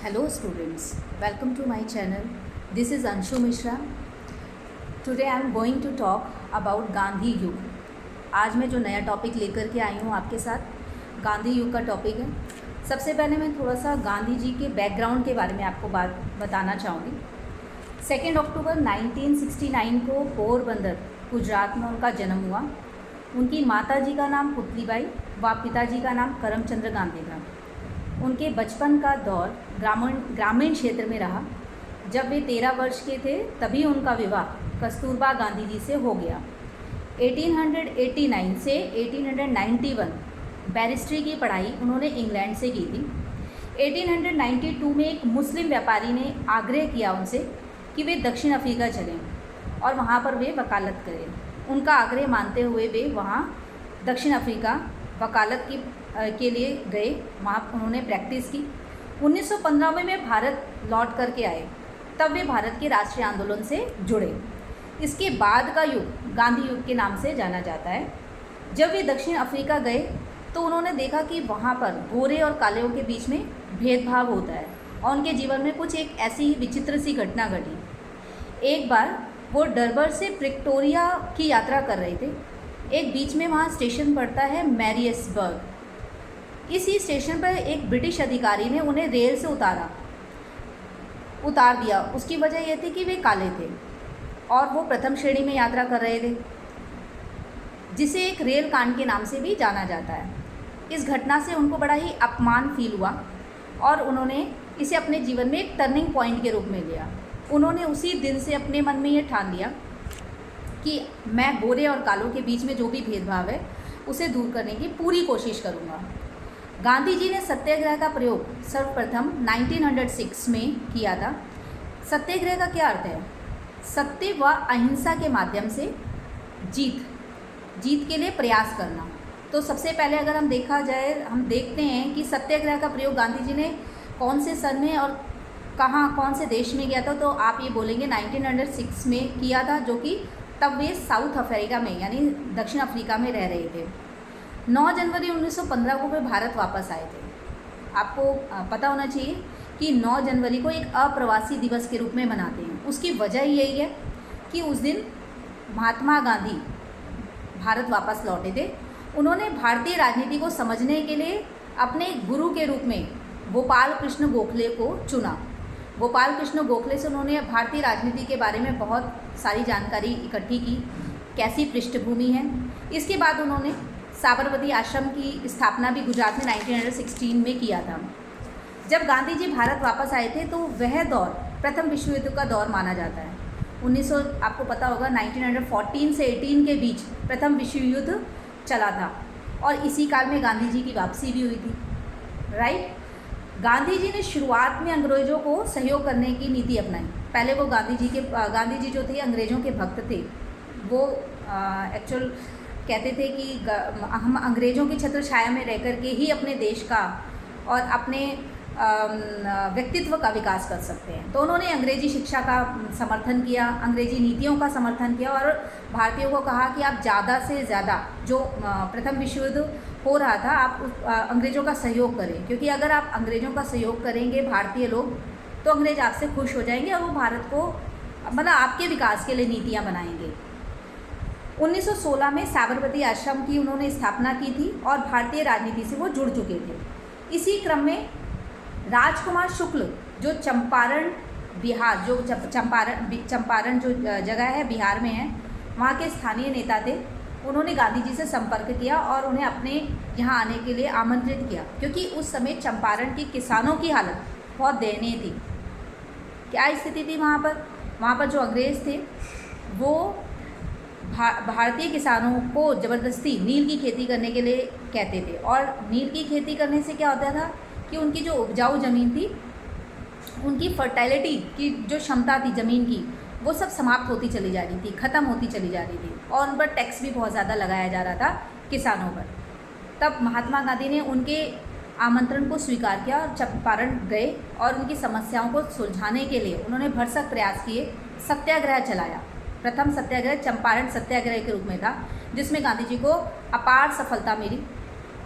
Hello students, welcome to my channel. This is Anshu Mishra. Today I am going to talk about Gandhi युग. आज मैं जो नया topic लेकर के आई हूँ आपके साथ गांधी युग का टॉपिक है. सबसे पहले मैं थोड़ा सा गांधी जी के बैकग्राउंड के बारे में आपको बात बताना चाहूँगी. 2 अक्टूबर 1969 को पोरबंदर गुजरात में उनका जन्म हुआ. उनकी माता जी का नाम पुतलीबाई व पिताजी का नाम करमचंद्र गांधी था. उनके बचपन का दौर ग्रामीण क्षेत्र में रहा. जब वे 13 वर्ष के थे तभी उनका विवाह कस्तूरबा गांधी जी से हो गया. 1889 से 1891 बैरिस्ट्री की पढ़ाई उन्होंने इंग्लैंड से की थी. 1892 में एक मुस्लिम व्यापारी ने आग्रह किया उनसे कि वे दक्षिण अफ्रीका चलें और वहाँ पर वे वकालत करें. उनका आग्रह मानते हुए वे वहाँ दक्षिण अफ्रीका वकालत के लिए गए. वहाँ उन्होंने प्रैक्टिस की. 1915 में वे भारत लौट करके आए. तब वे भारत के राष्ट्रीय आंदोलन से जुड़े. इसके बाद का युग गांधी युग के नाम से जाना जाता है. जब वे दक्षिण अफ्रीका गए तो उन्होंने देखा कि वहाँ पर गोरे और कालेों के बीच में भेदभाव होता है और उनके जीवन में कुछ एक ऐसी ही विचित्र सी घटना घटी. एक बार वो डरबर से प्रिक्टोरिया की यात्रा कर रहे थे. एक बीच में वहाँ स्टेशन पड़ता है मैरियसबर्ग. इसी स्टेशन पर एक ब्रिटिश अधिकारी ने उन्हें रेल से उतार दिया. उसकी वजह यह थी कि वे काले थे और वो प्रथम श्रेणी में यात्रा कर रहे थे, जिसे एक रेल कांड के नाम से भी जाना जाता है. इस घटना से उनको बड़ा ही अपमान फील हुआ और उन्होंने इसे अपने जीवन में एक टर्निंग पॉइंट के रूप में लिया. उन्होंने उसी दिन से अपने मन में ये ठान लिया कि मैं गोरे और कालों के बीच में जो भी भेदभाव है उसे दूर करने की पूरी कोशिश करूँगा. गांधी जी ने सत्याग्रह का प्रयोग सर्वप्रथम 1906 में किया था. सत्याग्रह का क्या अर्थ है? सत्य व अहिंसा के माध्यम से जीत के लिए प्रयास करना. तो सबसे पहले अगर हम देखते हैं कि सत्याग्रह का प्रयोग गांधी जी ने कौन से सन में और कौन से देश में किया था, तो आप ये बोलेंगे 1906 में किया था, जो कि तब वे साउथ अफ्रीका में यानी दक्षिण अफ्रीका में रह रहे थे. 9 जनवरी 1915 को वे भारत वापस आए थे. आपको पता होना चाहिए कि 9 जनवरी को एक अप्रवासी दिवस के रूप में मनाते हैं. उसकी वजह यही है कि उस दिन महात्मा गांधी भारत वापस लौटे थे. उन्होंने भारतीय राजनीति को समझने के लिए अपने गुरु के रूप में गोपाल कृष्ण गोखले को चुना. गोपाल कृष्ण गोखले से उन्होंने भारतीय राजनीति के बारे में बहुत सारी जानकारी इकट्ठी की, कैसी पृष्ठभूमि है. इसके बाद उन्होंने साबरमती आश्रम की स्थापना भी गुजरात में 1916 में किया था. जब गांधी जी भारत वापस आए थे तो वह दौर प्रथम विश्व युद्ध का दौर माना जाता है. 1900 आपको पता होगा 1914 से 18 के बीच प्रथम विश्व युद्ध चला था और इसी काल में गांधी जी की वापसी भी हुई थी. राइट. गांधी जी ने शुरुआत में अंग्रेज़ों को सहयोग करने की नीति अपनाई. पहले वो गांधी जी जो थे अंग्रेज़ों के भक्त थे. वो एक्चुअल कहते थे कि हम अंग्रेज़ों की छत्र छाया में रह कर के ही अपने देश का और अपने व्यक्तित्व का विकास कर सकते हैं. तो उन्होंने अंग्रेज़ी शिक्षा का समर्थन किया, अंग्रेज़ी नीतियों का समर्थन किया और भारतीयों को कहा कि आप ज़्यादा से ज़्यादा जो प्रथम विश्व युद्ध हो रहा था आप अंग्रेज़ों का सहयोग करें, क्योंकि अगर आप अंग्रेज़ों का सहयोग करेंगे भारतीय लोग तो अंग्रेज़ आपसे खुश हो जाएंगे और वो भारत को मतलब आपके विकास के लिए नीतियाँ बनाएंगे. 1916 में साबरमती आश्रम की उन्होंने स्थापना की थी और भारतीय राजनीति से वो जुड़ चुके थे. इसी क्रम में राजकुमार शुक्ल जो चंपारण जो जगह है बिहार में है, वहाँ के स्थानीय नेता थे. उन्होंने गांधी जी से संपर्क किया और उन्हें अपने यहाँ आने के लिए आमंत्रित किया, क्योंकि उस समय चंपारण के किसानों की हालत बहुत दयनीय थी. क्या स्थिति थी वहाँ पर जो अंग्रेज़ थे वो भारतीय किसानों को ज़बरदस्ती नील की खेती करने के लिए कहते थे. और नील की खेती करने से क्या होता था कि उनकी जो उपजाऊ ज़मीन थी, उनकी फर्टिलिटी की जो क्षमता थी ज़मीन की, वो सब समाप्त होती चली जा रही थी, ख़त्म होती चली जा रही थी और उन पर टैक्स भी बहुत ज़्यादा लगाया जा रहा था किसानों पर. तब महात्मा गांधी ने उनके आमंत्रण को स्वीकार किया और चंपारण गए और उनकी समस्याओं को सुलझाने के लिए उन्होंने भरसक प्रयास किए. सत्याग्रह चलाया. प्रथम सत्याग्रह चंपारण सत्याग्रह के रूप में था, जिसमें गांधी जी को अपार सफलता मिली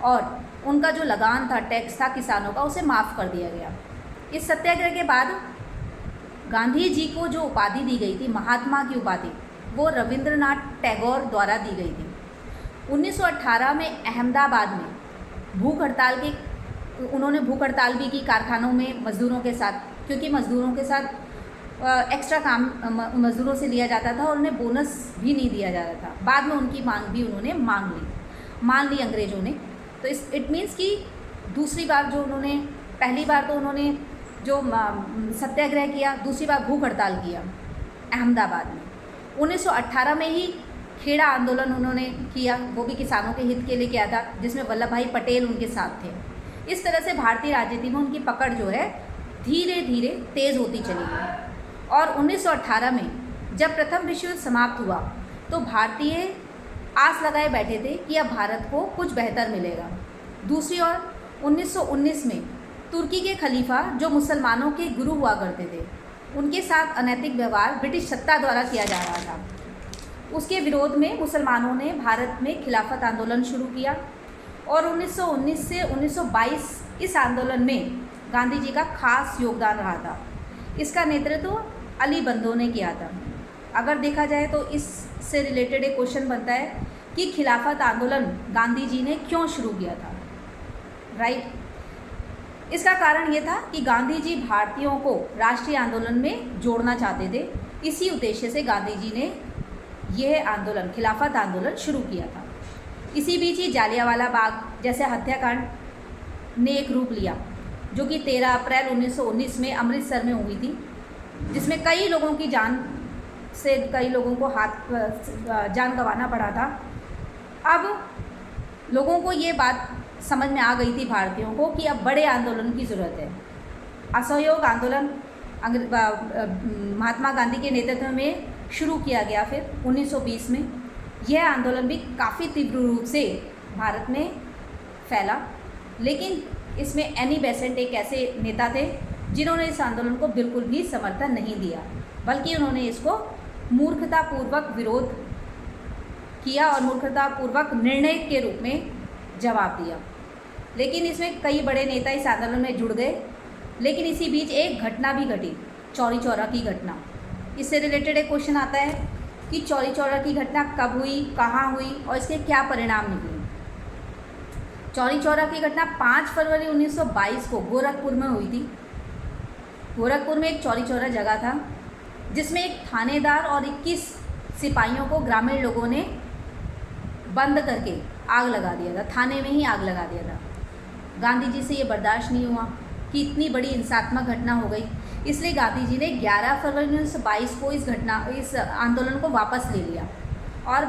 और उनका जो लगान था, टैक्स था किसानों का, उसे माफ़ कर दिया गया. इस सत्याग्रह के बाद गांधी जी को जो उपाधि दी गई थी, महात्मा की उपाधि, वो रविंद्रनाथ टैगोर द्वारा दी गई थी। 1918 में अहमदाबाद में भूख हड़ताल की उन्होंने भूख हड़ताल भी की कारखानों में मज़दूरों के साथ, क्योंकि मज़दूरों के साथ एक्स्ट्रा काम मज़दूरों से लिया जाता था और उन्हें बोनस भी नहीं दिया जा रहा था। बाद में उनकी मांग भी उन्होंने मान ली अंग्रेज़ों ने। तो इट मीन्स कि दूसरी बार जो उन्होंने, पहली बार तो उन्होंने जो सत्याग्रह किया, दूसरी बार भूख हड़ताल किया अहमदाबाद में। 1918 में ही खेड़ा आंदोलन उन्होंने किया, वो भी किसानों के हित के लिए किया था, जिसमें वल्लभ भाई पटेल उनके साथ थे। इस तरह से भारतीय राजनीति में उनकी पकड़ जो है धीरे धीरे तेज़ होती चली गई। और 1918 में जब प्रथम विश्व युद्ध समाप्त हुआ तो भारतीय आस लगाए बैठे थे कि अब भारत को कुछ बेहतर मिलेगा। दूसरी ओर 1919 में तुर्की के खलीफा, जो मुसलमानों के गुरु हुआ करते थे, उनके साथ अनैतिक व्यवहार ब्रिटिश सत्ता द्वारा किया जा रहा था। उसके विरोध में मुसलमानों ने भारत में खिलाफत आंदोलन शुरू किया और 1919 से 1922 इस आंदोलन में गांधी जी का खास योगदान रहा था। इसका नेतृत्व अली बंधु ने किया था। अगर देखा जाए तो इससे रिलेटेड एक क्वेश्चन बनता है कि खिलाफत आंदोलन गांधी जी ने क्यों शुरू किया था, राइट? इसका कारण ये था कि गांधी जी भारतीयों को राष्ट्रीय आंदोलन में जोड़ना चाहते थे। इसी उद्देश्य से गांधी जी ने यह आंदोलन, खिलाफत आंदोलन शुरू किया था। इसी बीच ही जालियांवाला बाग जैसे हत्याकांड ने एक रूप लिया, जो कि 13 अप्रैल 1919 में अमृतसर में हुई थी, जिसमें कई लोगों की जान को जान गंवाना पड़ा था। अब लोगों को ये बात समझ में आ गई थी, भारतीयों को, कि अब बड़े आंदोलन की ज़रूरत है। असहयोग आंदोलन महात्मा गांधी के नेतृत्व में शुरू किया गया। फिर 1920 में यह आंदोलन भी काफ़ी तीव्र रूप से भारत में फैला, लेकिन इसमें एनी बेसेंट एक ऐसे नेता थे जिन्होंने इस आंदोलन को बिल्कुल भी समर्थन नहीं दिया, बल्कि उन्होंने इसको मूर्खतापूर्वक विरोध किया और मूर्खतापूर्वक निर्णय के रूप में जवाब दिया। लेकिन इसमें कई बड़े नेता इस आंदोलन में जुड़ गए। लेकिन इसी बीच एक घटना भी घटी, चौरी चौरा की घटना। इससे रिलेटेड एक क्वेश्चन आता है कि चौरी चौरा की घटना कब हुई, कहाँ हुई और इसके क्या परिणाम निकले। चौरी चौरा की घटना 5 फरवरी 1922 को गोरखपुर में हुई थी। गोरखपुर में एक चौरी चौरा जगह था जिसमें एक थानेदार और 21 सिपाहियों को ग्रामीण लोगों ने बंद करके आग लगा दिया था, थाने में ही आग लगा दिया था। गांधी जी से ये बर्दाश्त नहीं हुआ कि इतनी बड़ी हिंसात्मक घटना हो गई, इसलिए गांधी जी ने 11 फरवरी 1922 को इस आंदोलन को वापस ले लिया। और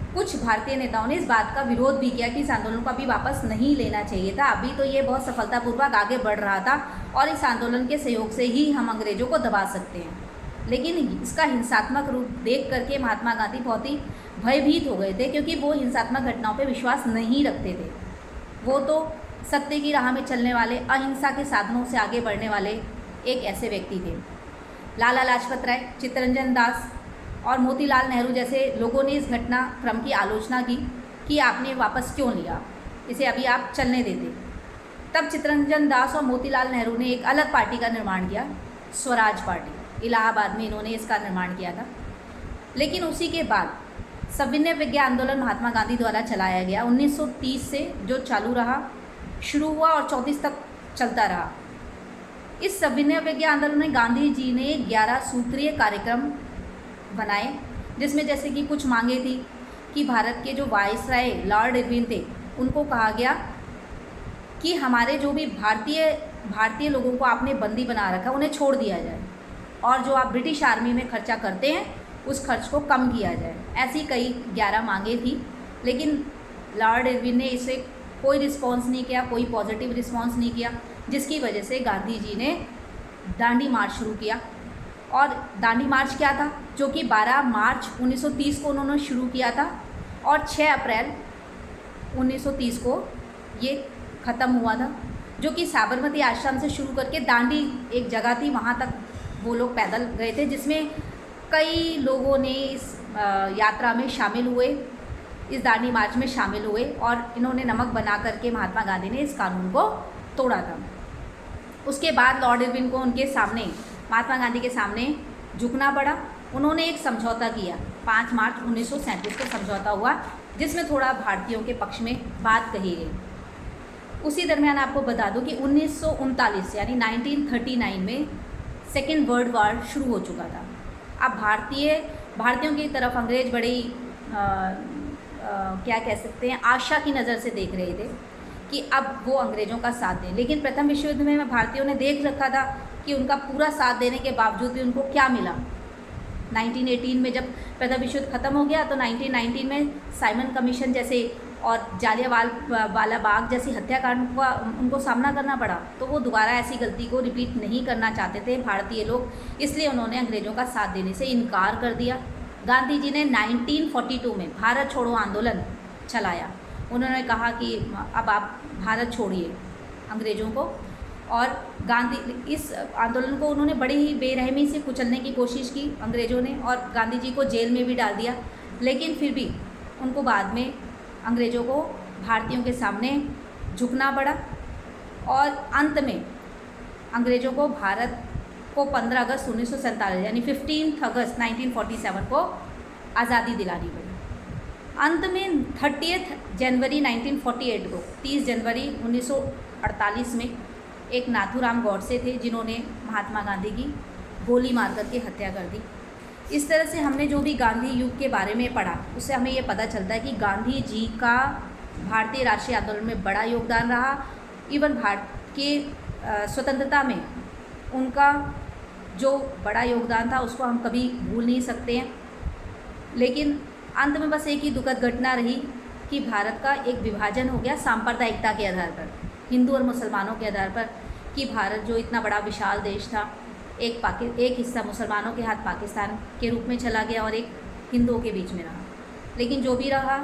कुछ भारतीय नेताओं ने इस बात का विरोध भी किया कि इस आंदोलन को अभी वापस नहीं लेना चाहिए था, अभी तो ये बहुत सफलतापूर्वक आगे बढ़ रहा था और इस आंदोलन के सहयोग से ही हम अंग्रेज़ों को दबा सकते हैं। लेकिन इसका हिंसात्मक रूप देख करके महात्मा गांधी बहुत ही भयभीत हो गए थे, क्योंकि वो हिंसात्मक घटनाओं पर विश्वास नहीं रखते थे। वो तो सत्य की राह में चलने वाले, अहिंसा के साधनों से आगे बढ़ने वाले एक ऐसे व्यक्ति थे। लाला लाजपत राय, चित्तरंजन दास और मोतीलाल नेहरू जैसे लोगों ने इस घटनाक्रम की आलोचना की कि आपने वापस क्यों लिया, इसे अभी आप चलने देते। तब चित्तरंजन दास और मोतीलाल नेहरू ने एक अलग पार्टी का निर्माण किया, स्वराज पार्टी। इलाहाबाद में इन्होंने इसका निर्माण किया था। लेकिन उसी के बाद सविनय विज्ञा आंदोलन महात्मा गांधी द्वारा चलाया गया। 1930 से जो चालू रहा, शुरू हुआ और 34 तक चलता रहा। इस सविनय विज्ञा आंदोलन में गांधी जी ने 11 सूत्रीय कार्यक्रम बनाए, जिसमें जैसे कि कुछ मांगे थी कि भारत के जो वायसराय लॉर्ड इरविन थे, उनको कहा गया कि हमारे जो भी भारतीय लोगों को आपने बंदी बना रखा, उन्हें छोड़ दिया जाए और जो आप ब्रिटिश आर्मी में खर्चा करते हैं उस खर्च को कम किया जाए। ऐसी कई 11 मांगे थी, लेकिन लॉर्ड इरविन ने इसे कोई रिस्पॉन्स नहीं किया, कोई पॉजिटिव रिस्पॉन्स नहीं किया, जिसकी वजह से गांधी जी ने दांडी मार्च शुरू किया। और दांडी मार्च क्या था, जो कि 12 मार्च 1930 को उन्होंने शुरू किया था और 6 अप्रैल 1930 को ये ख़त्म हुआ था, जो कि साबरमती आश्रम से शुरू करके दांडी एक जगह थी, वहाँ तक वो लोग पैदल गए थे, जिसमें कई लोगों ने इस यात्रा में शामिल हुए, इस दांडी मार्च में शामिल हुए और इन्होंने नमक बना करके महात्मा गांधी ने इस कानून को तोड़ा था। उसके बाद लॉर्ड इरविन को उनके सामने, महात्मा गांधी के सामने झुकना पड़ा। उन्होंने एक समझौता किया, 5 मार्च 1937 को समझौता हुआ, जिसमें थोड़ा भारतीयों के पक्ष में बात कही गई। उसी दरमियान आपको बता दूं कि 1939 यानी 1939 में सेकेंड वर्ल्ड वार शुरू हो चुका था। अब भारतीयों की तरफ अंग्रेज बड़ी क्या कह सकते हैं, आशा की नज़र से देख रहे थे कि अब वो अंग्रेज़ों का साथ दें। लेकिन प्रथम विश्व युद्ध में भारतीयों ने देख रखा था कि उनका पूरा साथ देने के बावजूद भी उनको क्या मिला। 1918 में जब प्रथम विश्व युद्ध ख़त्म हो गया तो 1919 में साइमन कमीशन जैसे और जालियांवाला बाग जैसी हत्याकांड का उनको सामना करना पड़ा। तो वो दोबारा ऐसी गलती को रिपीट नहीं करना चाहते थे भारतीय लोग, इसलिए उन्होंने अंग्रेज़ों का साथ देने से इनकार कर दिया। गांधी जी ने 1942 में भारत छोड़ो आंदोलन चलाया। उन्होंने कहा कि अब आप भारत छोड़िए अंग्रेज़ों को, और गांधी इस आंदोलन को उन्होंने बड़ी ही बेरहमी से कुचलने की कोशिश की अंग्रेज़ों ने, और गांधी जी को जेल में भी डाल दिया। लेकिन फिर भी उनको बाद में अंग्रेज़ों को भारतीयों के सामने झुकना पड़ा, और अंत में अंग्रेज़ों को भारत को 15 अगस्त 1947 यानी 15 अगस्त 1947 को आज़ादी दिलानी पड़ी। अंत में 30 जनवरी 1948 को 30 जनवरी 1948 में एक नाथूराम गॉडसे थे जिन्होंने महात्मा गांधी की गोली मार करके हत्या कर दी। इस तरह से हमने जो भी गांधी युग के बारे में पढ़ा उससे हमें ये पता चलता है कि गांधी जी का भारतीय राष्ट्रीय आंदोलन में बड़ा योगदान रहा। इवन भारत के स्वतंत्रता में उनका जो बड़ा योगदान था उसको हम कभी भूल नहीं सकते हैं। लेकिन अंत में बस एक ही दुखद घटना रही कि भारत का एक विभाजन हो गया सांप्रदायिकता के आधार पर, हिंदू और मुसलमानों के आधार पर, कि भारत जो इतना बड़ा विशाल देश था, एक हिस्सा मुसलमानों के हाथ पाकिस्तान के रूप में चला गया और एक हिंदुओं के बीच में रहा। लेकिन जो भी रहा,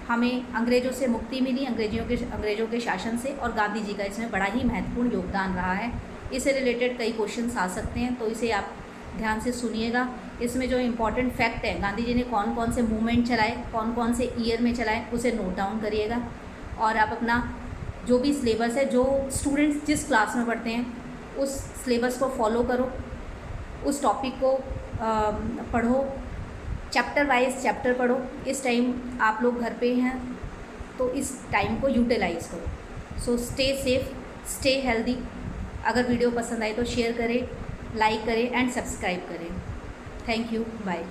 हमें अंग्रेज़ों से मुक्ति मिली, अंग्रेज़ों के शासन से, और गांधी जी का इसमें बड़ा ही महत्वपूर्ण योगदान रहा है। इससे रिलेटेड कई क्वेश्चंस आ सकते हैं, तो इसे आप ध्यान से सुनिएगा। इसमें जो इम्पॉर्टेंट फैक्ट है, गांधी जी ने कौन कौन से मूवमेंट चलाए, कौन कौन से ईयर में चलाए, उसे नोट डाउन करिएगा। और आप अपना जो भी सिलेबस है, जो स्टूडेंट्स जिस क्लास में पढ़ते हैं उस सिलेबस को फॉलो करो, उस टॉपिक को पढ़ो, चैप्टर वाइज चैप्टर पढ़ो। इस टाइम आप लोग घर पे हैं तो इस टाइम को यूटिलाइज़ करो। So stay safe, stay healthy. अगर वीडियो पसंद आए तो शेयर करें, लाइक करें एंड सब्सक्राइब करें। Thank you, bye.